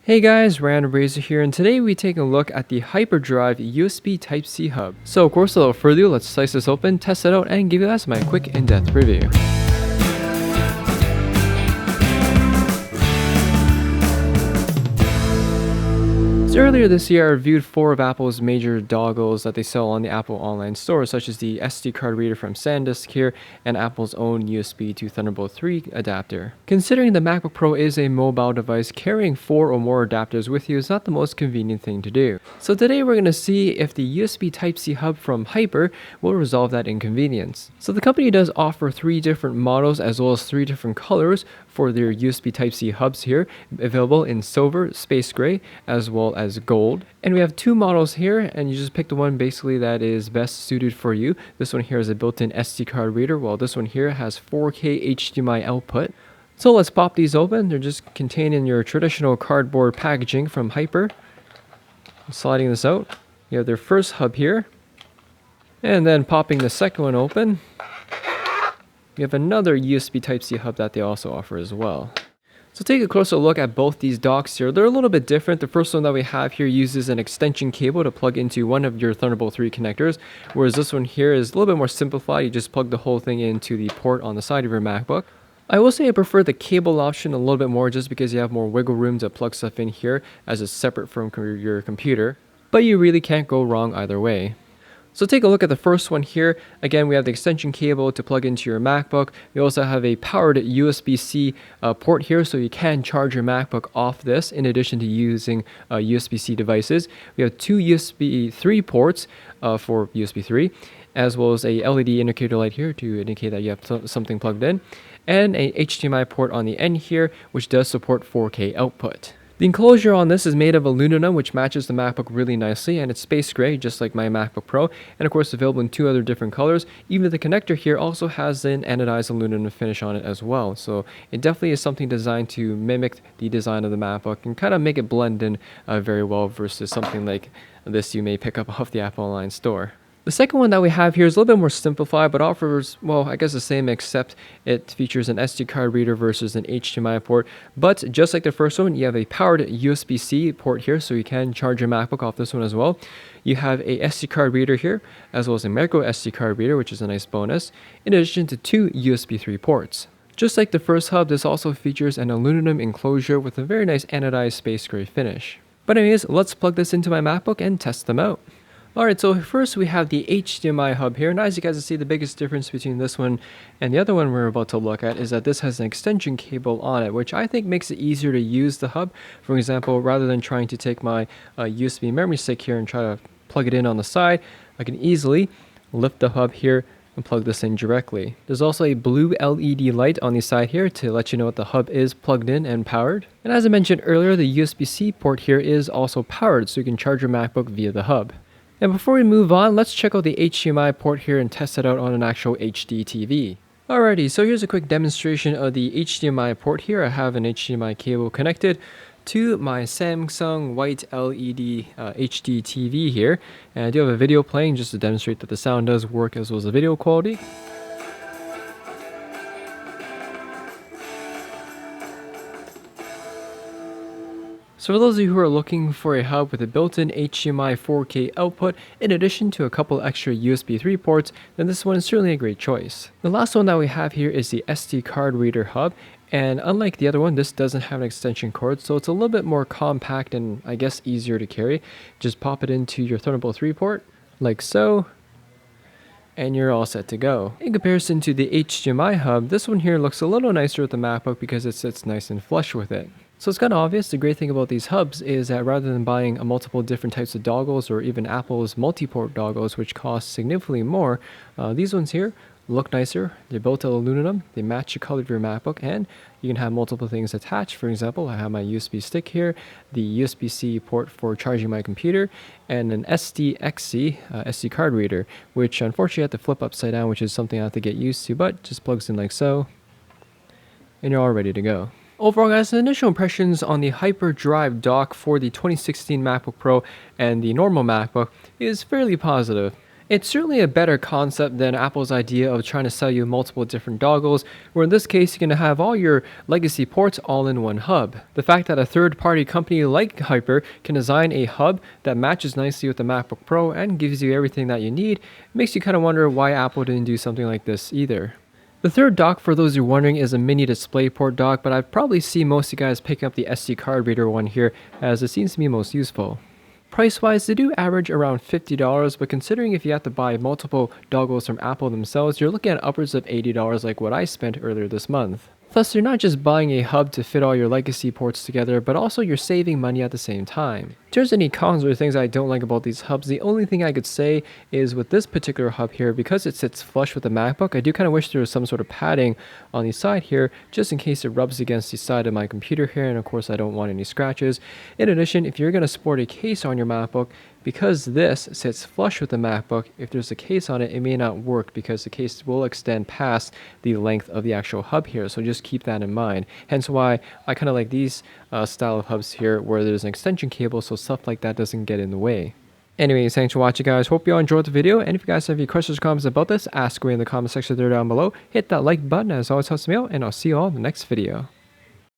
Hey guys, Random Razor here, and today we take a look at the Hyperdrive USB Type-C hub. So of course, without further ado, let's slice this open, test it out, and give you guys my quick in-depth review. Earlier this year, I reviewed 4 of Apple's major dongles that they sell on the Apple online store, such as the SD card reader from SanDisk here, and Apple's own USB to Thunderbolt 3 adapter. Considering the MacBook Pro is a mobile device, carrying 4 or more adapters with you is not the most convenient thing to do. So today we're going to see if the USB Type-C hub from Hyper will resolve that inconvenience. So the company does offer 3 different models as well as 3 different colors for their USB Type-C hubs here, available in silver, space gray, as well as gold. And we have 2 models here, and you just pick the one basically that is best suited for you. This one here is a built-in SD card reader, while this one here has 4K HDMI output. So let's pop these open. They're just contained in your traditional cardboard packaging from Hyper. Sliding this out, you have their first hub here, and then popping the second one open, you have another USB Type-C hub that they also offer as well. So take a closer look at both these docks here. They're a little bit different. The first one that we have here uses an extension cable to plug into one of your Thunderbolt 3 connectors, whereas this one here is a little bit more simplified. You just plug the whole thing into the port on the side of your MacBook. I will say I prefer the cable option a little bit more just because you have more wiggle room to plug stuff in here as it's separate from your computer, but you really can't go wrong either way. So take a look at the first one here. Again, we have the extension cable to plug into your MacBook. We also have a powered USB-C port here, so you can charge your MacBook off this in addition to using USB-C devices. We have 2 USB 3 ports for USB 3, as well as a LED indicator light here to indicate that you have something plugged in, and a HDMI port on the end here, which does support 4K output. The enclosure on this is made of aluminum, which matches the MacBook really nicely, and it's space gray, just like my MacBook Pro, and of course available in 2 other different colors. Even the connector here also has an anodized aluminum finish on it as well, so it definitely is something designed to mimic the design of the MacBook and kind of make it blend in very well versus something like this you may pick up off the Apple online store. The second one that we have here is a little bit more simplified, but offers, well, I guess the same, except it features an SD card reader versus an HDMI port. But just like the first one, you have a powered USB-C port here, so you can charge your MacBook off this one as well. You have a SD card reader here, as well as a micro SD card reader, which is a nice bonus, in addition to 2 USB 3 ports. Just like the first hub, this also features an aluminum enclosure with a very nice anodized space gray finish. But anyways, let's plug this into my MacBook and test them out. Alright, so first we have the HDMI hub here, and as you guys can see, the biggest difference between this one and the other one we're about to look at is that this has an extension cable on it, which I think makes it easier to use the hub. For example, rather than trying to take my USB memory stick here and try to plug it in on the side, I can easily lift the hub here and plug this in directly. There's also a blue LED light on the side here to let you know that the hub is plugged in and powered. And as I mentioned earlier, the USB-C port here is also powered, so you can charge your MacBook via the hub. And before we move on, let's check out the HDMI port here and test it out on an actual HD TV. Alrighty, so here's a quick demonstration of the HDMI port here. I have an HDMI cable connected to my Samsung white LED HD TV here. And I do have a video playing just to demonstrate that the sound does work as well as the video quality. So for those of you who are looking for a hub with a built-in HDMI 4K output, in addition to a couple extra USB 3 ports, then this one is certainly a great choice. The last one that we have here is the SD card reader hub, and unlike the other one, this doesn't have an extension cord, so it's a little bit more compact and I guess easier to carry. Just pop it into your Thunderbolt 3 port, like so, and you're all set to go. In comparison to the HDMI hub, this one here looks a little nicer with the MacBook because it sits nice and flush with it. So it's kind of obvious. The great thing about these hubs is that rather than buying multiple different types of dongles or even Apple's multi-port dongles, which cost significantly more, these ones here look nicer. They're built out of aluminum, they match the color of your MacBook, and you can have multiple things attached. For example, I have my USB stick here, the USB-C port for charging my computer, and an SDXC SD card reader, which unfortunately I have to flip upside down, which is something I have to get used to, but just plugs in like so, and you're all ready to go. Overall guys, the initial impressions on the Hyperdrive dock for the 2016 MacBook Pro and the normal MacBook is fairly positive. It's certainly a better concept than Apple's idea of trying to sell you multiple different doggles, where in this case you're going to have all your legacy ports all in one hub. The fact that a third-party company like Hyper can design a hub that matches nicely with the MacBook Pro and gives you everything that you need makes you kind of wonder why Apple didn't do something like this either. The third dock, for those who are wondering, is a mini Displayport dock, but I've probably seen most of you guys picking up the SD card reader one here as it seems to be most useful. Price-wise, they do average around $50, but considering if you have to buy multiple doggles from Apple themselves, you're looking at upwards of $80 like what I spent earlier this month. Plus, you're not just buying a hub to fit all your legacy ports together, but also you're saving money at the same time. If there's any cons or things I don't like about these hubs, the only thing I could say is with this particular hub here, because it sits flush with the MacBook, I do kind of wish there was some sort of padding on the side here, just in case it rubs against the side of my computer here, and of course I don't want any scratches. In addition, if you're going to sport a case on your MacBook, because this sits flush with the MacBook, if there's a case on it, it may not work because the case will extend past the length of the actual hub here. So just keep that in mind. Hence why I kind of like these style of hubs here where there's an extension cable so stuff like that doesn't get in the way. Anyways, thanks for watching guys. Hope you all enjoyed the video. And if you guys have any questions or comments about this, ask away in the comment section there down below. Hit that like button as always helps me out. And I'll see you all in the next video.